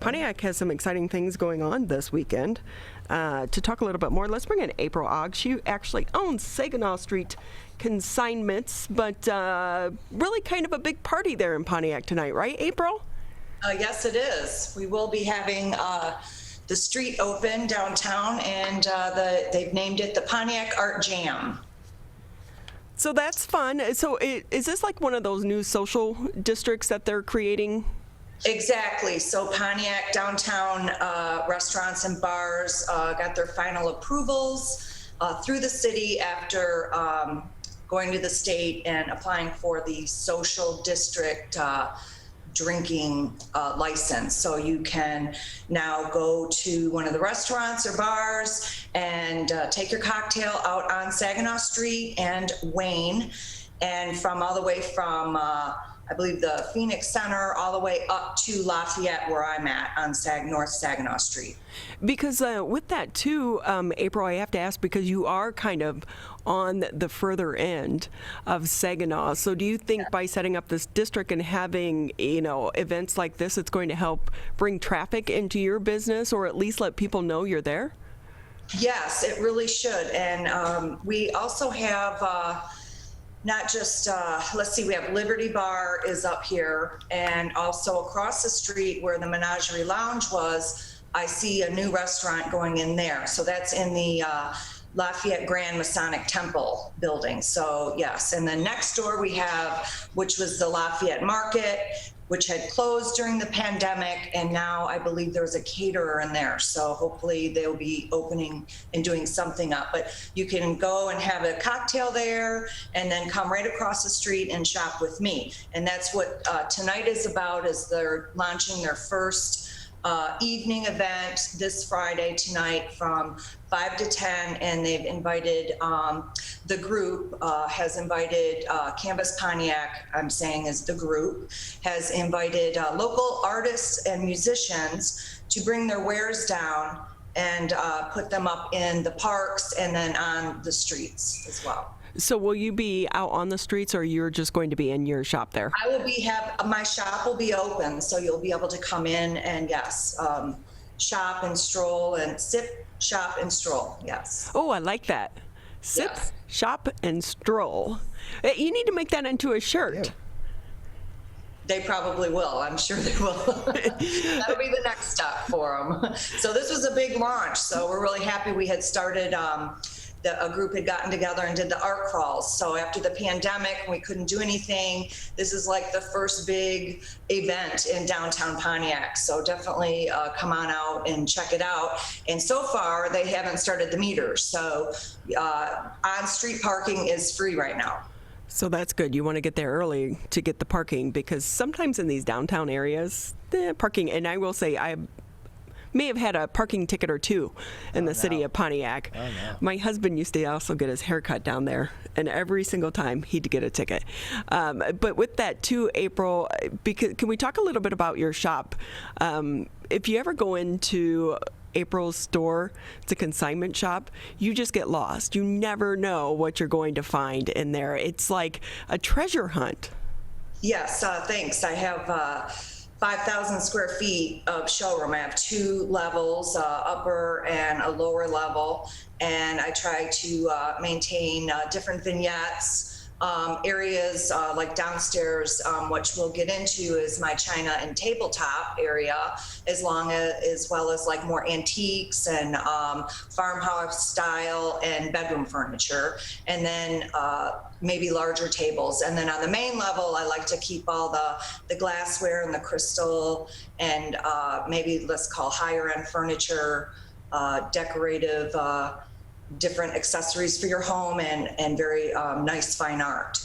Pontiac has some exciting things going on this weekend. To talk a little bit more, let's bring in April Ogg. She actually owns Saginaw Street Consignments, but really kind of a big party there in Pontiac tonight, right, April? Yes, it is. We will be having the street open downtown, and they've named it the Pontiac ArtJam. So that's fun. So is this like one of those new social districts that they're creating? Exactly. So Pontiac downtown restaurants and bars got their final approvals through the city after going to the state and applying for the social district drinking license. So you can now go to one of the restaurants or bars and take your cocktail out on Saginaw Street and Wayne, and from all the way from I believe the Phoenix Center all the way up to Lafayette, where I'm at on North Saginaw Street. Because with that too, April, I have to ask, because you are kind of on the further end of Saginaw. So do you think by setting up this district and having, events like this, it's going to help bring traffic into your business, or at least let people know you're there? Yes, it really should. And we also have not just, let's see, we have Liberty Bar is up here, and also across the street where the Menagerie Lounge was, I see a new restaurant going in there. So that's in the Lafayette Grand Masonic Temple building. So yes, and then next door we have, which was the Lafayette Market, which had closed during the pandemic, and now I believe there's a caterer in there. So hopefully they'll be opening and doing something up. But you can go and have a cocktail there and then come right across the street and shop with me. And that's what tonight is about, is they're launching their first evening event this Friday tonight from 5 to 10, and they've invited, the group has invited Canvas Pontiac, I'm saying is the group, has invited local artists and musicians to bring their wares down and put them up in the parks and then on the streets as well. So will you be out on the streets, or you're just going to be in your shop there? I will my shop will be open, so you'll be able to come in and yes, shop and stroll and sip, shop and stroll, yes. Oh, I like that. Sip, yes. Shop and stroll. You need to make that into a shirt. Yeah. They probably will. I'm sure they will. That'll be the next step for them. So this was a big launch, so we're really happy. We had started, a group had gotten together and did the art crawls. So after the pandemic, we couldn't do anything. This is like the first big event in downtown Pontiac. So definitely come on out and check it out. And so far, they haven't started the meters. So on-street parking is free right now. So that's good. You want to get there early to get the parking, because sometimes in these downtown areas, parking, and I will say I may have had a parking ticket or two in the city of Pontiac. Oh, no. My husband used to also get his hair cut down there, and every single time he'd get a ticket. But with that too, April, can we talk a little bit about your shop? If you ever go into April's store, it's a consignment shop, you just get lost. You never know what you're going to find in there. It's like a treasure hunt. Yes, thanks. I have 5,000 square feet of showroom. I have 2 levels, upper and a lower level, and I try to maintain different vignettes. Areas like downstairs, which we'll get into, is my china and tabletop area, as well as like more antiques and farmhouse style and bedroom furniture, and then maybe larger tables. And then on the main level, I like to keep all the glassware and the crystal and maybe let's call higher end furniture, decorative, different accessories for your home, and very nice fine art.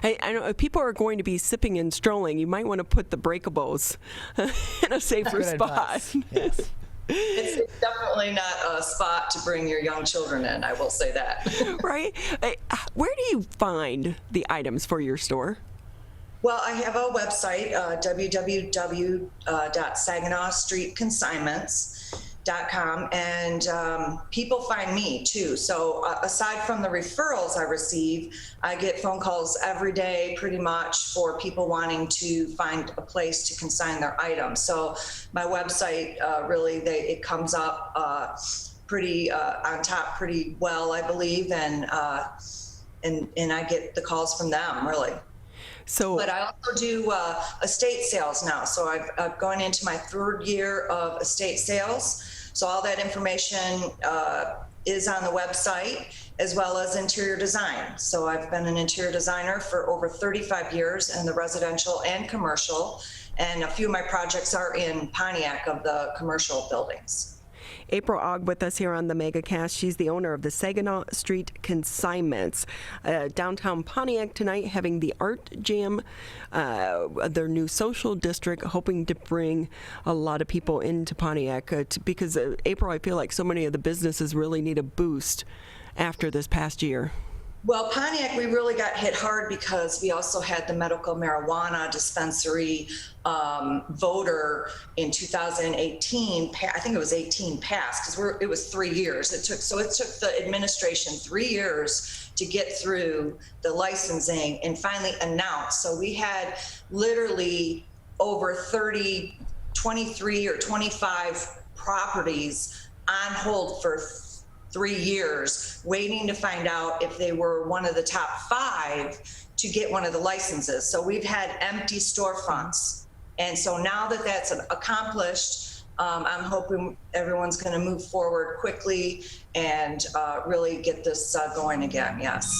I know if people are going to be sipping and strolling, you might want to put the breakables in a safer spot. Yes. It's definitely not a spot to bring your young children in, I will say that. Right? Where do you find the items for your store? Well, I have a website, www.saginawstreetconsignments. and people find me too. So aside from the referrals I receive, I get phone calls every day pretty much for people wanting to find a place to consign their items. So my website really, it comes up pretty on top pretty well, I believe, and I get the calls from them really. So, but I also do estate sales now. So I've gone into my 3rd year of estate sales. So all that information is on the website, as well as interior design. So I've been an interior designer for over 35 years in the residential and commercial. And a few of my projects are in Pontiac of the commercial buildings. April Ogg with us here on the MegaCast. She's the owner of the Saginaw Street Consignments, downtown Pontiac tonight, having the ArtJam, their new social district, hoping to bring a lot of people into Pontiac because April, I feel like so many of the businesses really need a boost after this past year. Well, Pontiac, we really got hit hard because we also had the medical marijuana dispensary voter in 2018. I think it was 18 passed because it was 3 years. It took the administration 3 years to get through the licensing and finally announced. So we had literally over 23 or 25 properties on hold for 3 years, waiting to find out if they were one of the top 5 to get one of the licenses. So we've had empty storefronts. And so now that that's accomplished, I'm hoping everyone's going to move forward quickly and really get this going again. Yes.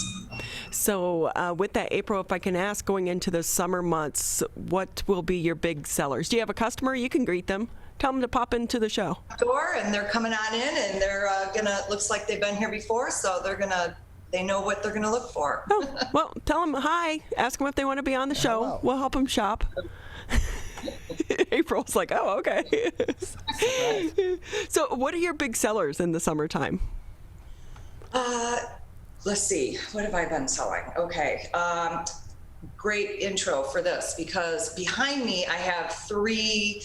So with that, April, if I can ask, going into the summer months, what will be your big sellers? Do you have a customer? You can greet them. Tell them to pop into the show. Door, and they're coming on in, and they're looks like they've been here before, so they know what they're gonna look for. Oh, well, tell them hi. Ask them if they want to be on the show. Hello. We'll help them shop. April's like, oh, okay. So what are your big sellers in the summertime? Let's see, what have I been selling? Okay. Great intro for this, because behind me I have 3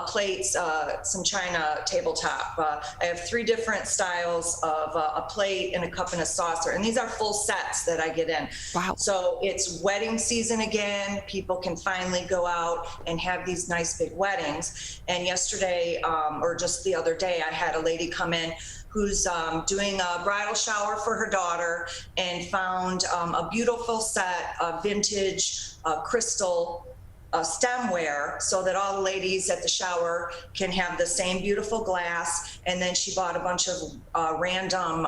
plates, some china tabletop. I have 3 different styles of a plate and a cup and a saucer, and these are full sets that I get in. Wow. So it's wedding season again. People can finally go out and have these nice big weddings. And yesterday, or just the other day, I had a lady come in who's doing a bridal shower for her daughter and found a beautiful set of vintage crystal stemware so that all the ladies at the shower can have the same beautiful glass. And then she bought a bunch of random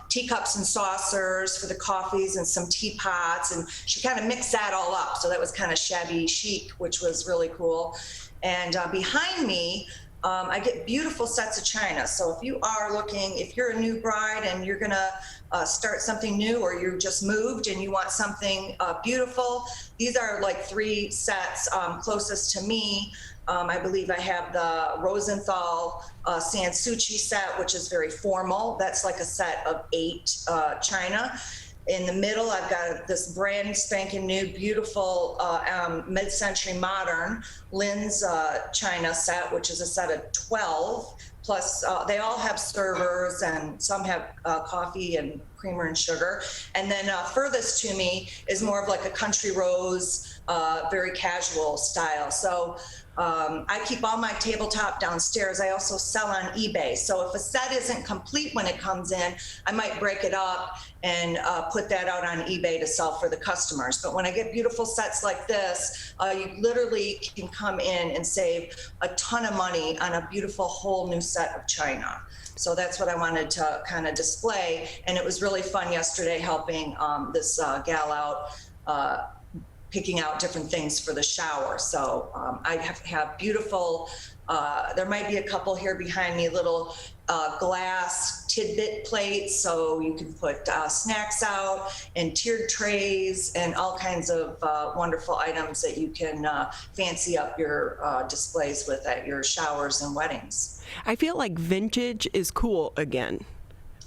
teacups and saucers for the coffees and some teapots. And she kind of mixed that all up. So that was kind of shabby chic, which was really cool. And behind me, I get beautiful sets of china. So if you're a new bride and you're gonna start something new, or you just moved and you want something beautiful, these are like 3 sets closest to me. I believe I have the Rosenthal Sansucci set, which is very formal. That's like a set of 8 china. In the middle, I've got this brand spanking new, beautiful MidCentury Modern Lynn's china set, which is a set of 12. Plus, they all have servers, and some have coffee and creamer and sugar. And then furthest to me is more of like a country rose, very casual style. So I keep all my tabletop downstairs. I also sell on eBay. So if a set isn't complete when it comes in, I might break it up and put that out on eBay to sell for the customers. But when I get beautiful sets like this, you literally can come in and save a ton of money on a beautiful whole new set of china. So that's what I wanted to kind of display. And it was really fun yesterday helping this gal out, picking out different things for the shower. So I have beautiful, there might be a couple here behind me, little glass tidbit plates, so you can put snacks out, and tiered trays, and all kinds of wonderful items that you can fancy up your displays with at your showers and weddings. I feel like vintage is cool again.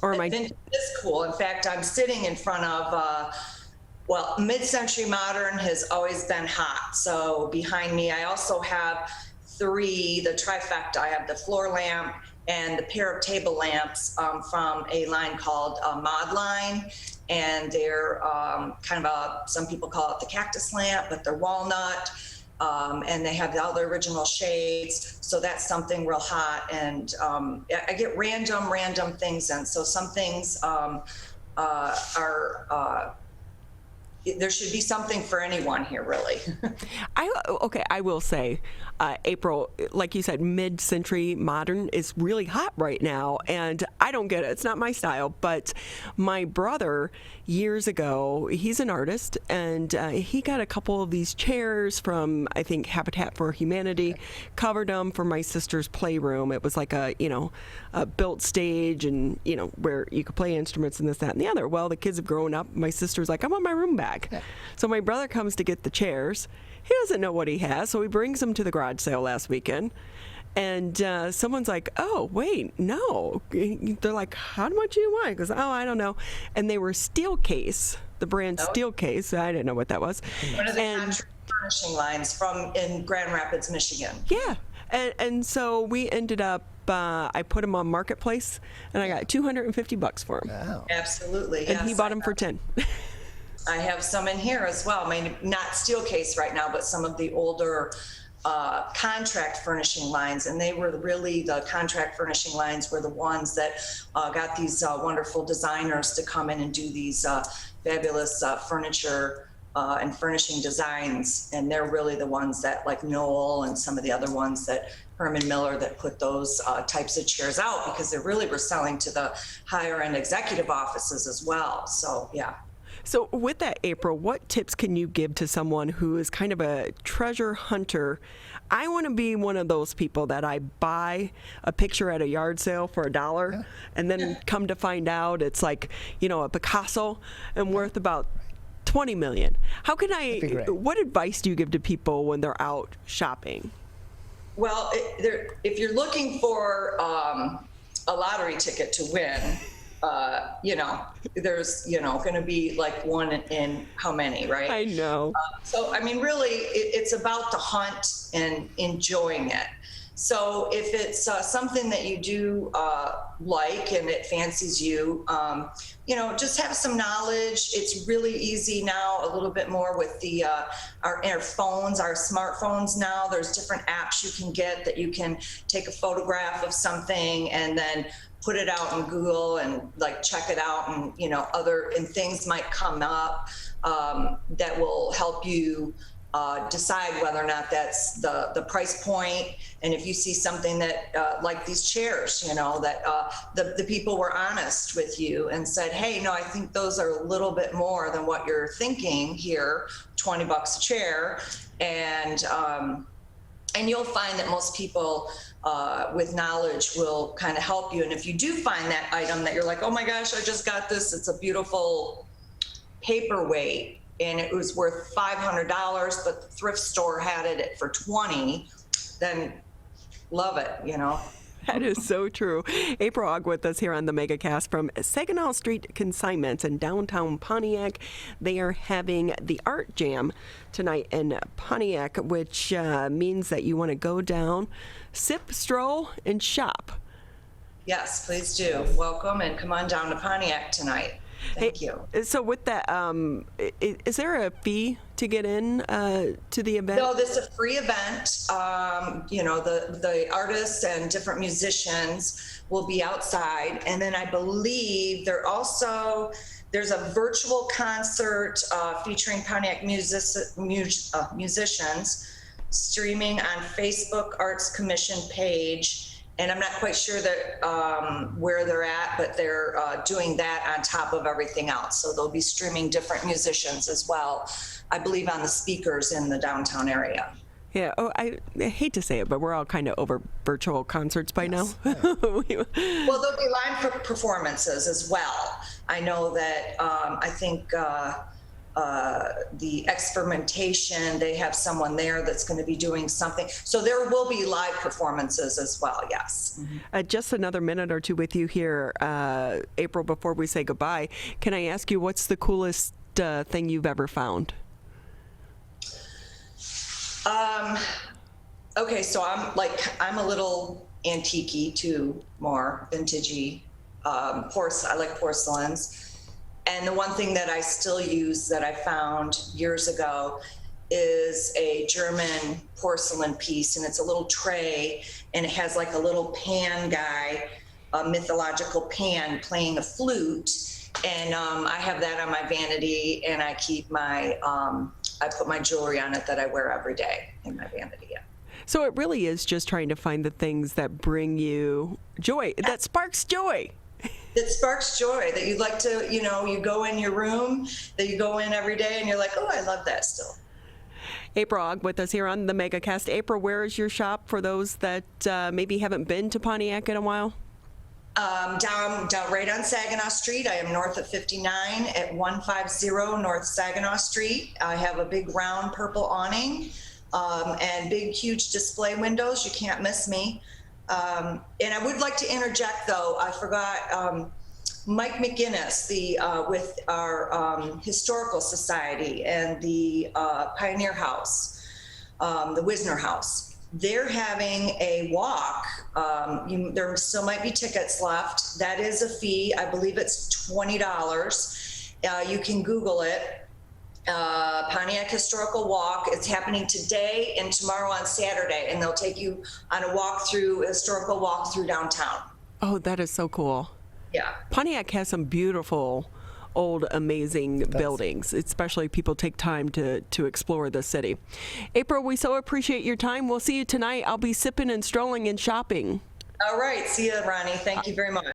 Or am I? Vintage is cool. In fact, I'm sitting in front of MidCentury Modern has always been hot. So behind me, I also have three, the trifecta. I have the floor lamp and the pair of table lamps from a line called Mod Line. And they're kind of some people call it the cactus lamp, but they're walnut. And they have all the original shades. So that's something real hot. And I get random things in. So some things there should be something for anyone here, really. I will say, April, like you said, mid-century modern is really hot right now, and I don't get it. It's not my style, but my brother, years ago, he's an artist, and he got a couple of these chairs from, I think, Habitat for Humanity, covered them for my sister's playroom. It was like a built stage, and, where you could play instruments and this, that, and the other. Well, the kids have grown up. My sister's like, I want my room back. Yeah. So my brother comes to get the chairs. He doesn't know what he has, so he brings them to the garage sale last weekend. And someone's like, oh, wait, no. They're like, how much do you want? He goes, oh, I don't know. And they were Steelcase, the brand Steelcase. I didn't know what that was. One of the contract furnishing lines in Grand Rapids, Michigan. Yeah. And so we ended up, I put them on Marketplace, and I got $250 for them. Wow. Absolutely. And he bought them for 10. I have some in here as well. I mean, not Steelcase right now, but some of the older contract furnishing lines. And they were really, the contract furnishing lines were the ones that got these wonderful designers to come in and do these fabulous furniture and furnishing designs. And they're really the ones that, like Knoll and some of the other ones that Herman Miller, that put those types of chairs out, because they really were selling to the higher end executive offices as well. So, yeah. So with that, April, what tips can you give to someone who is kind of a treasure hunter? I want to be one of those people that I buy a picture at a yard sale for $1 and then come to find out it's like, a Picasso and worth about 20 million. How can what advice do you give to people when they're out shopping? Well, if you're looking for a lottery ticket to win, there's, going to be like one in how many, right? I know. So, I mean, really, it's about the hunt and enjoying it. So if it's something that you do like and it fancies you, just have some knowledge. It's really easy now, a little bit more with our phones, our smartphones now. There's different apps you can get that you can take a photograph of something and then put it out on Google and like check it out, and things might come up that will help you decide whether or not that's the price point. And if you see something that like these chairs, that the people were honest with you and said, hey, no, I think those are a little bit more than what you're thinking here, $20 a chair. And you'll find that most people with knowledge will kind of help you. And if you do find that item that you're like, oh my gosh, I just got this, it's a beautiful paperweight and it was worth $500, but the thrift store had it for 20, then love it, That is so true. April Ogg with us here on the MegaCast from Saginaw Street Consignments in downtown Pontiac. They are having the ArtJam tonight in Pontiac, which means that you want to go down, sip, stroll, and shop. Yes, please do. Welcome and come on down to Pontiac tonight. Thank you. So with that, is there a fee to get in to the event? No, this is a free event. The artists and different musicians will be outside. And then I believe there's a virtual concert featuring Pontiac musicians streaming on Facebook Arts Commission page. And I'm not quite sure that where they're at, but they're doing that on top of everything else. So they'll be streaming different musicians as well, I believe, on the speakers in the downtown area. Yeah. Oh, I hate to say it, but we're all kind of over virtual concerts by now. Well, there'll be live performances as well. I know that I think the experimentation, they have someone there that's going to be doing something. So there will be live performances as well, yes. Just another minute or two with you here, April, before we say goodbye. Can I ask you, what's the coolest thing you've ever found? Okay, so I'm a little antique-y too, more vintagey. I like porcelains. And the one thing that I still use that I found years ago is a German porcelain piece, and it's a little tray, and it has like a little pan guy, a mythological pan playing a flute. And I have that on my vanity, and I keep I put my jewelry on it that I wear every day in my vanity. Yeah. So it really is just trying to find the things that bring you joy, that sparks joy. It sparks joy that you like to, you go in your room, that you go in every day and you're like, oh, I love that still. April Ogg with us here on the MegaCast. April, where is your shop for those that maybe haven't been to Pontiac in a while? Down right on Saginaw Street. I am north of 59 at 150 North Saginaw Street. I have a big round purple awning and big, huge display windows. You can't miss me. And I would like to interject, though. I forgot Mike McGinnis, with our Historical Society and the Pioneer House, the Wisner House. They're having a walk. There still might be tickets left. That is a fee. I believe it's $20. You can Google it. Pontiac Historical Walk. It's happening today and tomorrow on Saturday, and they'll take you on a historical walk through downtown. Oh, that is so cool. Yeah. Pontiac has some beautiful, old, amazing buildings, especially people take time to explore the city. April, we so appreciate your time. We'll see you tonight. I'll be sipping and strolling and shopping. All right. See you, Ronnie. Thank you very much.